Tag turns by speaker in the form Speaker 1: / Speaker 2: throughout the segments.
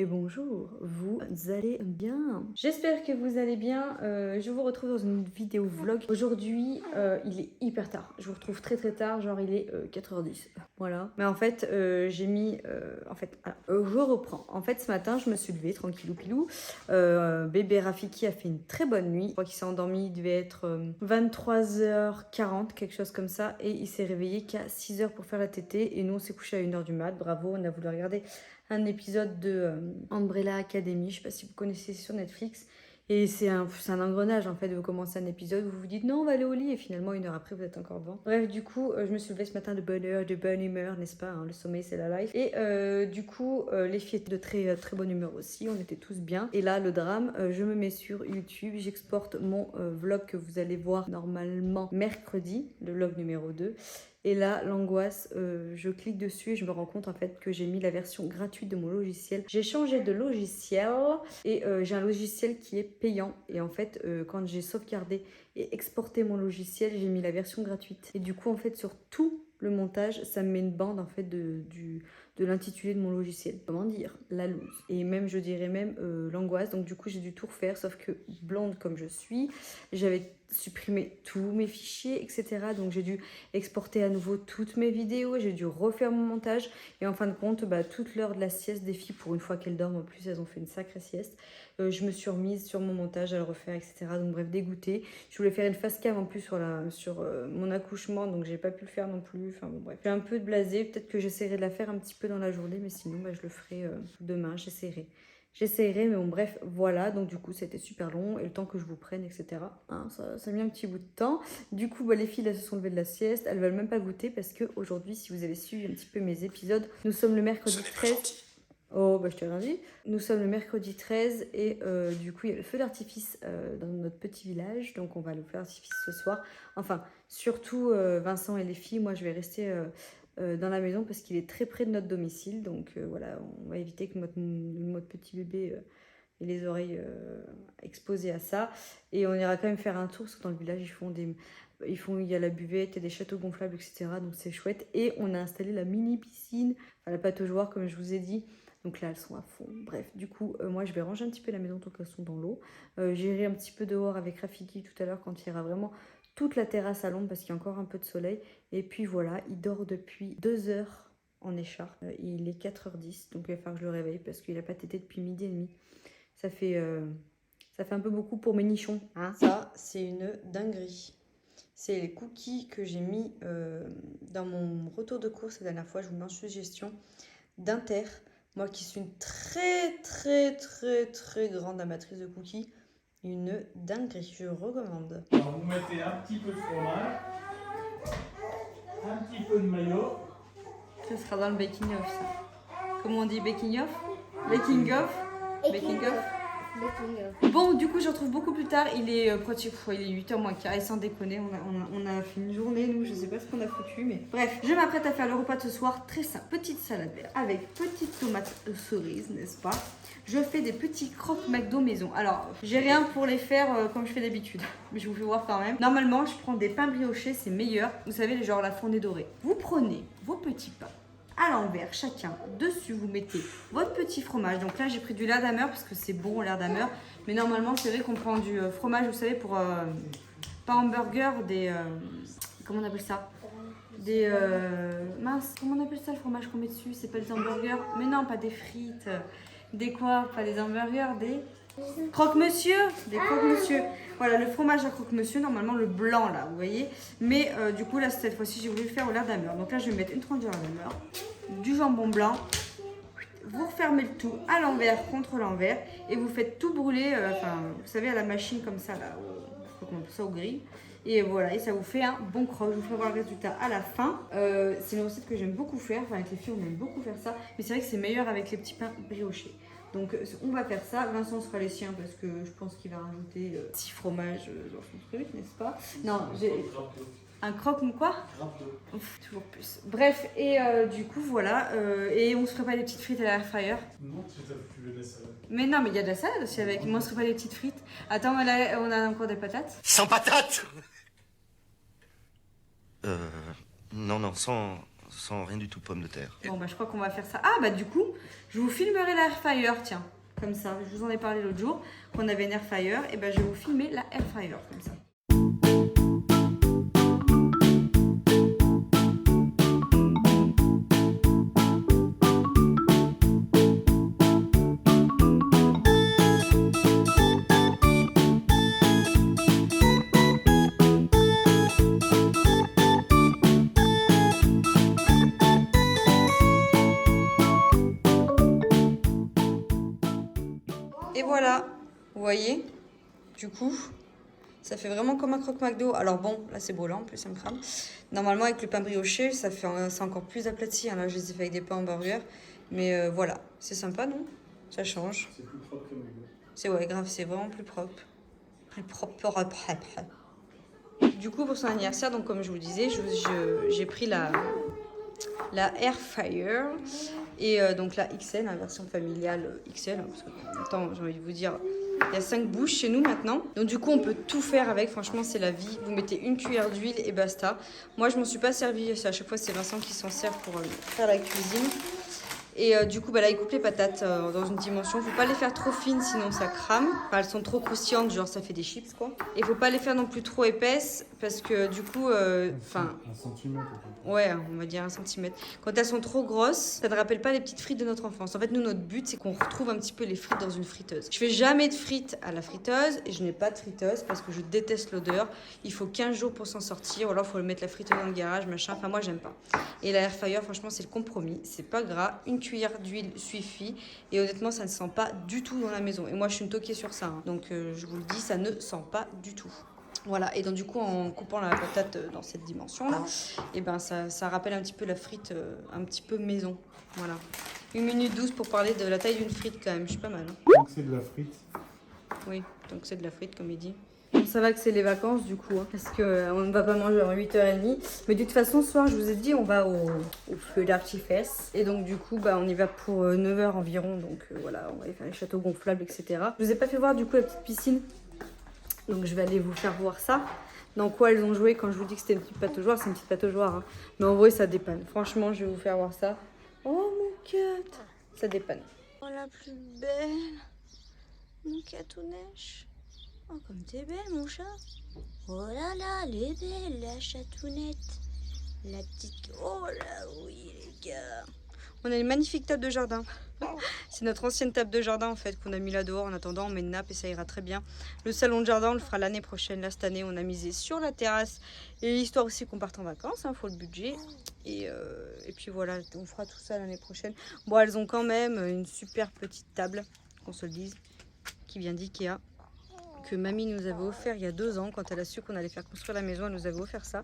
Speaker 1: et bonjour, vous allez bien? J'espère que vous allez bien. Je vous retrouve dans une vidéo vlog. Aujourd'hui, il est hyper tard. Je vous retrouve très très tard, genre il est 4h10. Voilà. Mais en fait, j'ai mis... je reprends. En fait, ce matin, je me suis levée tranquillou pilou. Bébé Rafiki a fait une très bonne nuit. Je crois qu'il s'est endormi, il devait être 23h40, quelque chose comme ça. Et il s'est réveillé qu'à 6h pour faire la tétée. Et nous, on s'est couché à 1h du mat. Bravo, on a voulu regarder un épisode de Umbrella Academy, je sais pas si vous connaissez, sur Netflix. Et c'est un engrenage en fait, vous commencez un épisode, vous vous dites non on va aller au lit et finalement 1 heure après vous êtes encore devant. Bref, du coup je me suis levée ce matin de bonne heure, de bonne humeur, n'est-ce pas, hein, le sommeil c'est la life. Et du coup les filles étaient de très très bonne humeur aussi, on était tous bien. Et là le drame, je me mets sur YouTube, j'exporte mon vlog que vous allez voir normalement mercredi, le vlog numéro 2. Et là, l'angoisse, je clique dessus et je me rends compte en fait que j'ai mis la version gratuite de mon logiciel. J'ai changé de logiciel et j'ai un logiciel qui est payant. Et en fait, quand j'ai sauvegardé et exporté mon logiciel, j'ai mis la version gratuite. Et du coup, en fait, sur tout le montage, ça me met une bande en fait de l'intitulé de mon logiciel. Comment dire? La loose. Et même, je dirais même l'angoisse. Donc du coup, j'ai dû tout refaire, sauf que blonde comme je suis, j'avais supprimé tous mes fichiers, etc. Donc j'ai dû exporter à nouveau toutes mes vidéos, j'ai dû refaire mon montage. Et en fin de compte, toute l'heure de la sieste des filles, pour une fois qu'elles dorment, en plus elles ont fait une sacrée sieste, je me suis remise sur mon montage à le refaire, etc. Donc bref, dégoûtée. Je voulais faire une face cam en plus sur mon accouchement, donc j'ai pas pu le faire non plus. Enfin bon bref, je suis un peu blasée, peut-être que j'essaierai de la faire un petit peu dans la journée, mais sinon je le ferai demain, j'essaierai, mais bon bref, voilà, donc du coup c'était super long, et le temps que je vous prenne, etc. Hein, ça a mis un petit bout de temps. Du coup, les filles, elles se sont levées de la sieste, elles veulent même pas goûter, parce qu'aujourd'hui, si vous avez suivi un petit peu mes épisodes, nous sommes le mercredi 13. Oh, je t'ai rien dit. Nous sommes le mercredi 13 et du coup, il y a le feu d'artifice dans notre petit village, donc on va le feu d'artifice ce soir. Enfin, surtout Vincent et les filles, moi je vais rester... dans la maison parce qu'il est très près de notre domicile. Donc voilà, on va éviter que notre petit bébé ait les oreilles exposées à ça. Et on ira quand même faire un tour parce que dans le village, il y a la buvette, il y a des châteaux gonflables, etc. Donc c'est chouette. Et on a installé la mini piscine, enfin la pataugeoire comme je vous ai dit. Donc là, elles sont à fond. Bref, du coup, moi, je vais ranger un petit peu la maison tant qu'elles sont dans l'eau. J'irai un petit peu dehors avec Rafiki tout à l'heure quand il y aura vraiment toute la terrasse à l'ombre parce qu'il y a encore un peu de soleil. Et puis voilà, il dort depuis 2 heures en écharpe. Il est 4h10, donc il va falloir que je le réveille parce qu'il n'a pas tété depuis 12h30. Ça fait un peu beaucoup pour mes nichons. Hein. Ça, c'est une dinguerie. C'est les cookies que j'ai mis dans mon retour de course la dernière fois. Je vous mets en suggestion d'Inter. Moi qui suis une très très très très grande amatrice de cookies. Une dinguerie, je recommande.
Speaker 2: Alors vous mettez un petit peu de fromage, un petit peu de maillot.
Speaker 1: Ça sera dans le baking off ça. Comment on dit baking off? Baking off? Baking off? Bon, du coup, je retrouve beaucoup plus tard. Il est il est 8h moins quart. Et sans déconner, on a fait une journée, nous, je sais pas ce qu'on a foutu, mais bref, je m'apprête à faire le repas de ce soir. Très simple, petite salade verte avec petite tomate cerise, n'est-ce pas? Je fais des petits croque McDo maison. Alors, j'ai rien pour les faire comme je fais d'habitude, mais je vous fais voir quand même. Normalement, je prends des pains briochés, c'est meilleur. Vous savez, genre la fondée dorée. Vous prenez vos petits pains à l'envers, chacun. Dessus, vous mettez votre petit fromage. Donc là, j'ai pris du Lardammer parce que c'est bon, Lardammer. Mais normalement, c'est vrai qu'on prend du fromage, vous savez, pour pas hamburger, comment on appelle ça? Mince, comment on appelle ça le fromage qu'on met dessus? C'est pas des hamburgers? Mais non, pas des frites. Des quoi? Pas des hamburgers, des croque-monsieur. Des croque-monsieur. Voilà, le fromage à croque-monsieur, normalement le blanc là, vous voyez. Mais du coup, là, cette fois-ci, j'ai voulu le faire au Lardammer. Donc là, je vais mettre une tranche de Lardammer, du jambon blanc. Vous refermez le tout à l'envers contre l'envers et vous faites tout brûler, vous savez, à la machine comme ça, là, ça au grill. Et voilà, et ça vous fait un bon croque. Je vous ferai voir le résultat à la fin. C'est une recette que j'aime beaucoup faire. Enfin, avec les filles, on aime beaucoup faire ça. Mais c'est vrai que c'est meilleur avec les petits pains briochés. Donc, on va faire ça. Vincent sera les siens parce que je pense qu'il va rajouter 6 fromages dans son truc, n'est-ce pas? Non, j'ai... Un croque ou quoi? Ouf, toujours plus. Bref, et du coup, voilà. Et on se ferait pas des petites frites à l'air fryer?
Speaker 2: Non, tu veux de la salade.
Speaker 1: Mais non, mais il y a de la salade aussi avec. Moi, on se ferait pas des petites frites. Attends, là, on a encore des patates.
Speaker 3: Sans patate. Non, non, sans sans rien du tout pomme de terre.
Speaker 1: Bon bah je crois qu'on va faire ça. Ah bah du coup, je vous filmerai la air fryer, tiens. Comme ça, je vous en ai parlé l'autre jour, qu'on avait une air fryer. Et ben je vais vous filmer la air fryer, comme ça. Et voilà, vous voyez, du coup, ça fait vraiment comme un croque-McDo. Alors bon, là c'est brûlant, en plus ça me crame. Normalement avec le pain brioché, c'est encore plus aplati. Hein. Là je les ai fait avec des pains hamburgers. Mais voilà, c'est sympa, non? Ça change.
Speaker 2: C'est plus propre que McDo.
Speaker 1: C'est ouais, grave, c'est vraiment plus propre. Plus propre. Du coup, pour son anniversaire, donc comme je vous disais, j'ai pris la air fryer. Et donc la XL, la version familiale XL, parce que en même temps, j'ai envie de vous dire, il y a 5 bouches chez nous maintenant. Donc du coup, on peut tout faire avec, franchement, c'est la vie. Vous mettez une cuillère d'huile et basta. Moi, je m'en suis pas servi, à chaque fois, c'est Vincent qui s'en sert pour faire la cuisine. Et du coup, bah là, il coupe les patates dans une dimension. Faut pas les faire trop fines, sinon ça crame. Enfin, elles sont trop croustillantes, genre ça fait des chips, quoi. Et faut pas les faire non plus trop épaisses, parce que du coup, enfin...
Speaker 2: 1 centimètre.
Speaker 1: Ouais, on va dire 1 centimètre. Quand elles sont trop grosses, ça ne rappelle pas les petites frites de notre enfance. En fait, nous, notre but, c'est qu'on retrouve un petit peu les frites dans une friteuse. Je fais jamais de frites à la friteuse et je n'ai pas de friteuse parce que je déteste l'odeur. Il faut 15 jours pour s'en sortir. Ou alors, il faut mettre la friteuse dans le garage, machin. Enfin, moi, j'aime pas. Et la air fryer, franchement, c'est le compromis. C'est pas gras. Une cuillère d'huile suffit. Et honnêtement, ça ne sent pas du tout dans la maison. Et moi, je suis une toquée sur ça. Hein. Donc, je vous le dis, ça ne sent pas du tout. Voilà, et donc du coup en coupant la patate dans cette dimension là, et ben ça rappelle un petit peu la frite, un petit peu maison. Voilà. 1 minute 12 pour parler de la taille d'une frite quand même, je suis pas mal. Hein.
Speaker 2: Donc c'est de la frite.
Speaker 1: Oui, donc c'est de la frite comme il dit. Bon, ça va que c'est les vacances du coup, hein, parce qu'on ne va pas manger avant 8h30. Mais de toute façon, ce soir, je vous ai dit, on va au feu d'artifice. Et donc du coup, bah, on y va pour 9h environ. Donc voilà, on va aller faire les châteaux gonflables, etc. Je vous ai pas fait voir du coup la petite piscine. Donc je vais aller vous faire voir ça. Dans quoi elles ont joué quand je vous dis que c'était une petite pataugeoire, c'est une petite pataugeoire. Hein. Mais en vrai, ça dépanne. Franchement, je vais vous faire voir ça. Oh mon cat, ça dépanne. Oh la plus belle, mon catounèche. Oh comme t'es belle mon chat. Oh là là, elle est belle la chatounette. La petite... Oh là oui les gars. On a une magnifique table de jardin. C'est notre ancienne table de jardin en fait qu'on a mis là dehors. En attendant, on met une nappe et ça ira très bien. Le salon de jardin, on le fera l'année prochaine. Là, cette année, on a misé sur la terrasse. Et l'histoire aussi qu'on parte en vacances, hein, faut le budget. Et puis voilà, on fera tout ça l'année prochaine. Bon, elles ont quand même une super petite table, qu'on se le dise, qui vient d'Ikea. Que mamie nous avait offert il y a 2 ans. Quand elle a su qu'on allait faire construire la maison, elle nous avait offert ça.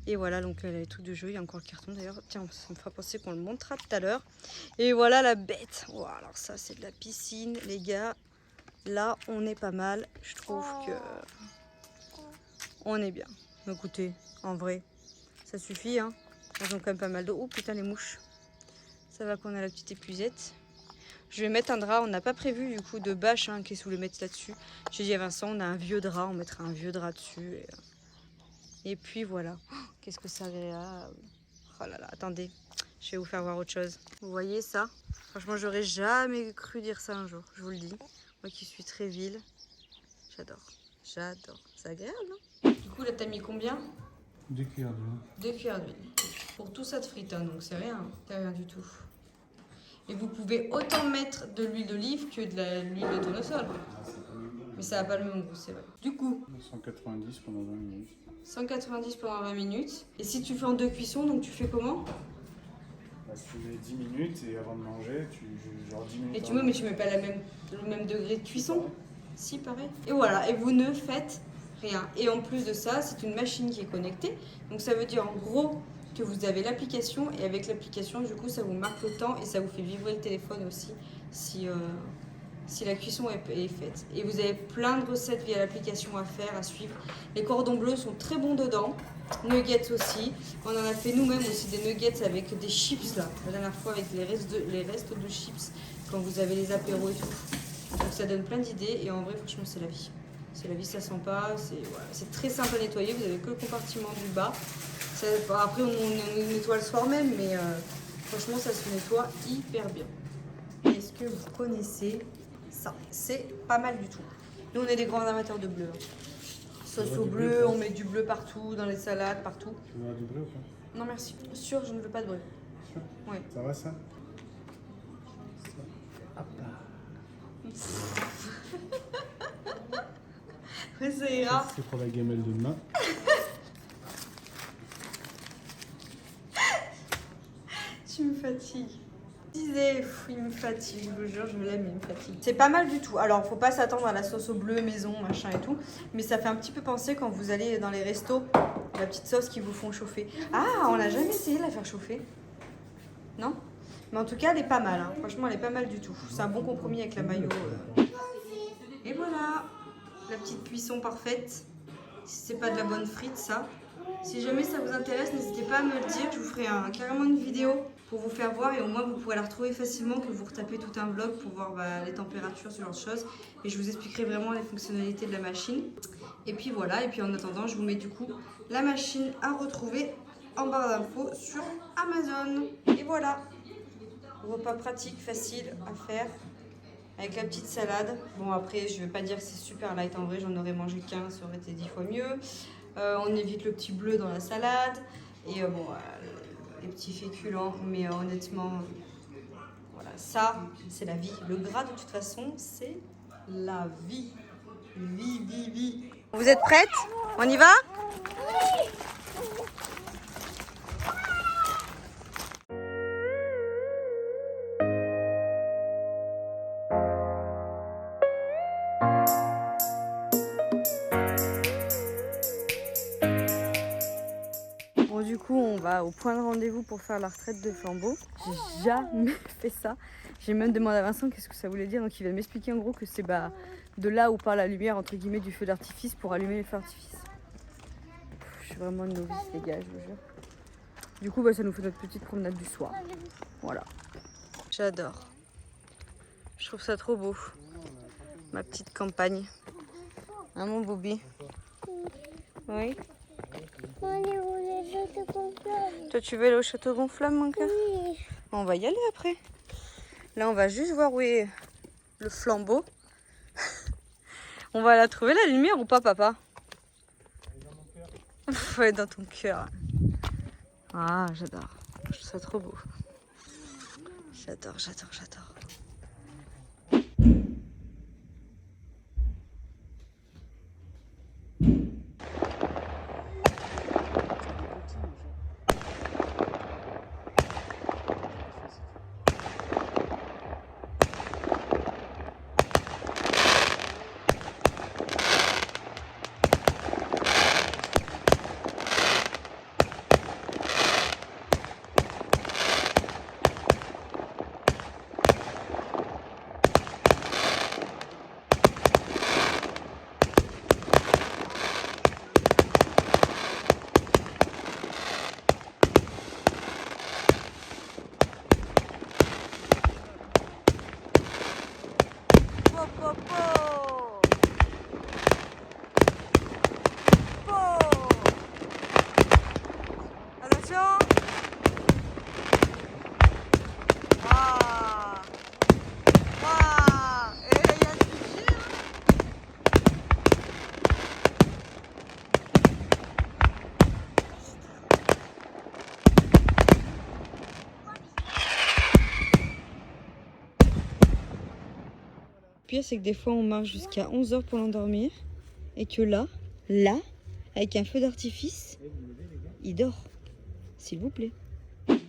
Speaker 1: Et voilà, donc elle a les trucs de jeu, il y a encore le carton d'ailleurs. Tiens, ça me fera penser qu'on le montrera tout à l'heure. Et voilà la bête. Oh, alors ça, c'est de la piscine, les gars. Là, on est pas mal. Je trouve que on est bien. Écoutez, en vrai, ça suffit. Hein. Elles ont quand même pas mal d'eau. Oh putain, les mouches. Ça va qu'on a la petite épuisette. Je vais mettre un drap. On n'a pas prévu du coup de bâche. Hein, qu'est-ce que vous voulez mettre là-dessus? J'ai dit à Vincent, on a un vieux drap. On mettra un vieux drap dessus. Et puis voilà. Oh, qu'est-ce que c'est agréable. Oh là là, attendez. Je vais vous faire voir autre chose. Vous voyez ça? Franchement, j'aurais jamais cru dire ça un jour. Je vous le dis. Moi qui suis très ville. J'adore. J'adore. C'est agréable, non? Du coup, là, t'as mis combien?
Speaker 2: 2 cuillères d'huile.
Speaker 1: 2 cuillères d'huile. Pour tout ça de frites, hein, donc c'est rien. C'est rien du tout. Et vous pouvez autant mettre de l'huile d'olive que de l'huile de tournesol. Mais ça n'a pas le même goût, c'est vrai. Du coup,
Speaker 2: 190 pendant 20 minutes.
Speaker 1: 190 pendant 20 minutes. Et si tu fais en 2 cuissons, donc tu fais comment?
Speaker 2: Bah, tu mets 10 minutes et avant de manger, genre 10 minutes.
Speaker 1: Et tu mets, mais tu mets pas le même degré de cuisson? Si, pareil. Et voilà, et vous ne faites rien. Et en plus de ça, c'est une machine qui est connectée. Donc ça veut dire en gros que vous avez l'application. Et avec l'application, du coup, ça vous marque le temps et ça vous fait vibrer le téléphone aussi si la cuisson est faite. Et vous avez plein de recettes via l'application à faire, à suivre. Les cordons bleus sont très bons dedans. Nuggets aussi. On en a fait nous-mêmes aussi des nuggets avec des chips là. La dernière fois avec les restes de chips quand vous avez les apéros et tout. Donc ça donne plein d'idées et en vrai franchement c'est la vie. C'est la vis, ça sent pas. C'est très simple à nettoyer. Vous avez que le compartiment du bas. Après, on nettoie le soir même, mais franchement, ça se nettoie hyper bien. Est-ce que vous connaissez ça? C'est pas mal du tout. Nous, on est des grands amateurs de bleu. Sauce au bleu, on met du bleu partout, dans les salades, partout.
Speaker 2: Tu veux du bleu ou pas?
Speaker 1: Non, merci. Sûr, je ne veux pas de bleu.
Speaker 2: Sûr?
Speaker 1: Oui.
Speaker 2: Ça va ça? Hop là.
Speaker 1: Mais ça ira.
Speaker 2: C'est pour la gamelle de demain.
Speaker 1: Tu me fatigues. Je disais, il me fatigue, je vous jure, je l'aime, il me fatigue. C'est pas mal du tout. Alors, faut pas s'attendre à la sauce au bleu, maison, machin et tout. Mais ça fait un petit peu penser quand vous allez dans les restos, la petite sauce qu'ils vous font chauffer. Ah, on n'a jamais essayé de la faire chauffer. Non? Mais en tout cas, elle est pas mal. Hein. Franchement, elle est pas mal du tout. C'est un bon compromis avec la mayo. Et voilà, la petite cuisson parfaite. Si c'est pas de la bonne frite, ça. Si jamais ça vous intéresse, n'hésitez pas à me le dire. Je vous ferai carrément une vidéo pour vous faire voir et au moins vous pourrez la retrouver facilement que vous retapez tout un vlog pour voir les températures, ce genre de choses. Et je vous expliquerai vraiment les fonctionnalités de la machine. Et puis voilà, et puis en attendant, je vous mets du coup la machine à retrouver en barre d'infos sur Amazon. Et voilà, repas pratique, facile à faire. Avec la petite salade. Bon après, je vais pas dire que c'est super light. En vrai, j'en aurais mangé qu'un, ça aurait été 10 fois mieux. On évite le petit bleu dans la salade. Et les petits féculents. Mais honnêtement, voilà, ça, c'est la vie. Le gras, de toute façon, c'est la vie. Vie. Vous êtes prêtes? On y va? Bon, du coup, on va au point de rendez-vous pour faire la retraite de flambeau. J'ai jamais fait ça. J'ai même demandé à Vincent qu'est-ce que ça voulait dire. Donc, il va m'expliquer en gros que c'est de là où part la lumière, entre guillemets, du feu d'artifice pour allumer les feux d'artifice. Je suis vraiment une novice, les gars, je vous jure. Du coup, ça nous fait notre petite promenade du soir. Voilà. J'adore. Je trouve ça trop beau. Ma petite campagne. Hein, mon Bobby? Oui. Toi, tu veux aller au château Gonflamme, mon cœur?
Speaker 3: Oui.
Speaker 1: On va y aller après. Là, on va juste voir où est le flambeau. On va la trouver, la lumière, ou pas, papa? Ouais, dans ton cœur. Ah, j'adore. Je trouve ça trop beau. J'adore. Attention. Et il y a du gir. Le pire, c'est que des fois, on marche jusqu'à 11 h pour l'endormir. Et que là, avec un feu d'artifice, il dort. S'il vous plaît.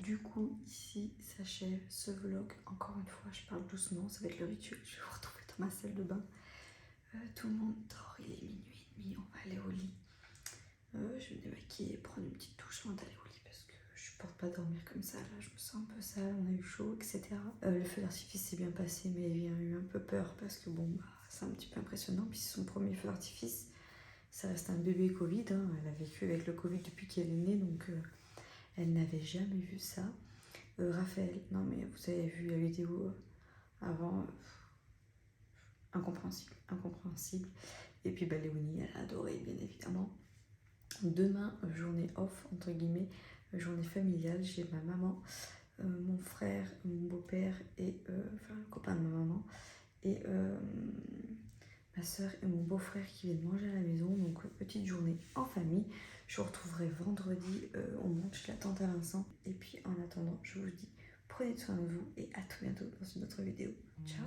Speaker 1: Du coup, ici s'achève ce vlog. Encore une fois, je parle doucement, ça va être le rituel. Je vais vous retrouver dans ma salle de bain. Tout le monde dort, il est minuit et demi, on va aller au lit. Je vais me démaquiller, prendre une petite douche avant d'aller au lit parce que je supporte pas dormir comme ça. Là, je me sens un peu sale, on a eu chaud, etc. Le feu d'artifice s'est bien passé, mais il a eu un peu peur parce que bon, c'est un petit peu impressionnant. Puis c'est son premier feu d'artifice. Ça reste un bébé Covid, hein. Elle a vécu avec le Covid depuis qu'elle est née, donc elle n'avait jamais vu ça. Raphaël, non mais vous avez vu la vidéo avant, incompréhensible. Et puis bah, Léonie, elle a adoré, bien évidemment. Demain, journée off, entre guillemets, journée familiale. J'ai ma maman, mon frère, mon beau-père et enfin le copain de ma maman et ma soeur et mon beau-frère qui viennent manger à la maison. Donc petite journée en famille. Je vous retrouverai vendredi, on monte chez la tante à Vincent. Et puis en attendant, je vous dis, prenez soin de vous et à tout bientôt dans une autre vidéo. Ciao.